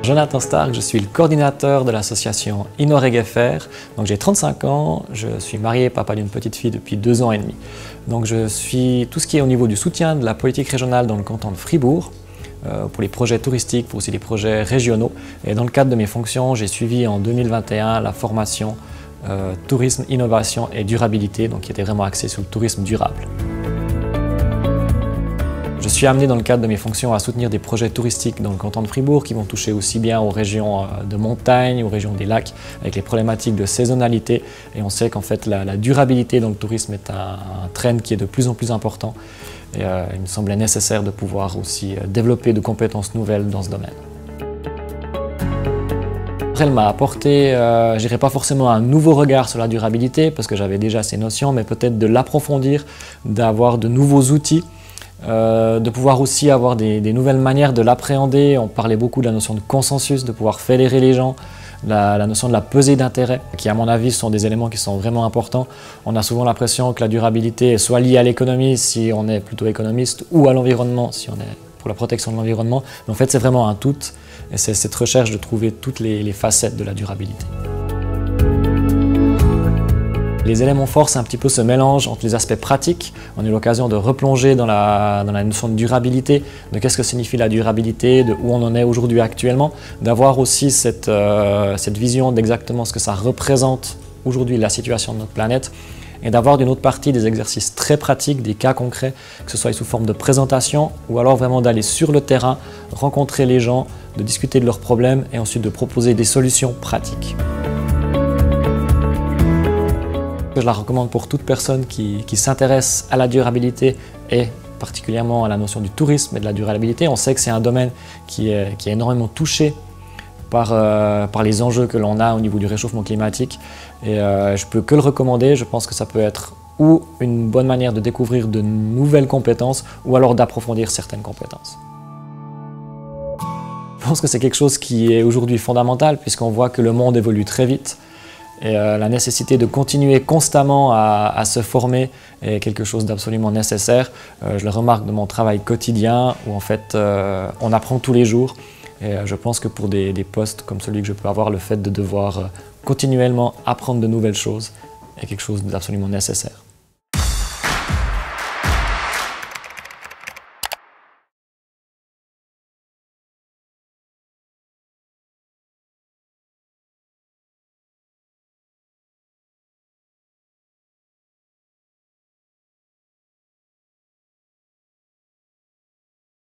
Jonathan Stark, je suis le coordinateur de l'association Inoreg FR. Donc j'ai 35 ans, je suis marié, papa d'une petite fille depuis 2 ans et demi. Donc je suis tout ce qui est au niveau du soutien de la politique régionale dans le canton de Fribourg, pour les projets touristiques, pour aussi les projets régionaux. Et dans le cadre de mes fonctions, j'ai suivi en 2021 la formation tourisme, innovation et durabilité, donc qui était vraiment axée sur le tourisme durable. Je suis amené dans le cadre de mes fonctions à soutenir des projets touristiques dans le canton de Fribourg qui vont toucher aussi bien aux régions de montagne, aux régions des lacs, avec les problématiques de saisonnalité. Et on sait qu'en fait la durabilité dans le tourisme est un trend qui est de plus en plus important. Et il me semblait nécessaire de pouvoir aussi développer de compétences nouvelles dans ce domaine. Elle m'a apporté, je dirais pas forcément un nouveau regard sur la durabilité, parce que j'avais déjà ces notions, mais peut-être de l'approfondir, d'avoir de nouveaux outils, de pouvoir aussi avoir des nouvelles manières de l'appréhender. On parlait beaucoup de la notion de consensus, de pouvoir fédérer les gens, la notion de la pesée d'intérêt, qui à mon avis sont des éléments qui sont vraiment importants. On a souvent l'impression que la durabilité est soit liée à l'économie si on est plutôt économiste, ou à l'environnement si on est pour la protection de l'environnement. Mais en fait c'est vraiment un tout, et c'est cette recherche de trouver toutes les facettes de la durabilité. Les éléments forts, c'est un petit peu ce mélange entre les aspects pratiques. On a eu l'occasion de replonger dans la notion de durabilité, de qu'est-ce que signifie la durabilité, de où on en est aujourd'hui actuellement, d'avoir aussi cette vision d'exactement ce que ça représente aujourd'hui la situation de notre planète, et d'avoir d'une autre partie des exercices très pratiques, des cas concrets, que ce soit sous forme de présentation ou alors vraiment d'aller sur le terrain, rencontrer les gens, de discuter de leurs problèmes et ensuite de proposer des solutions pratiques. Je la recommande pour toute personne qui s'intéresse à la durabilité et particulièrement à la notion du tourisme et de la durabilité. On sait que c'est un domaine qui est énormément touché par les enjeux que l'on a au niveau du réchauffement climatique. Et je peux que le recommander. Je pense que ça peut être ou une bonne manière de découvrir de nouvelles compétences ou alors d'approfondir certaines compétences. Je pense que c'est quelque chose qui est aujourd'hui fondamental puisqu'on voit que le monde évolue très vite. Et la nécessité de continuer constamment à se former est quelque chose d'absolument nécessaire. Je le remarque de mon travail quotidien où en fait on apprend tous les jours. Et je pense que pour des postes comme celui que je peux avoir, le fait de devoir continuellement apprendre de nouvelles choses est quelque chose d'absolument nécessaire.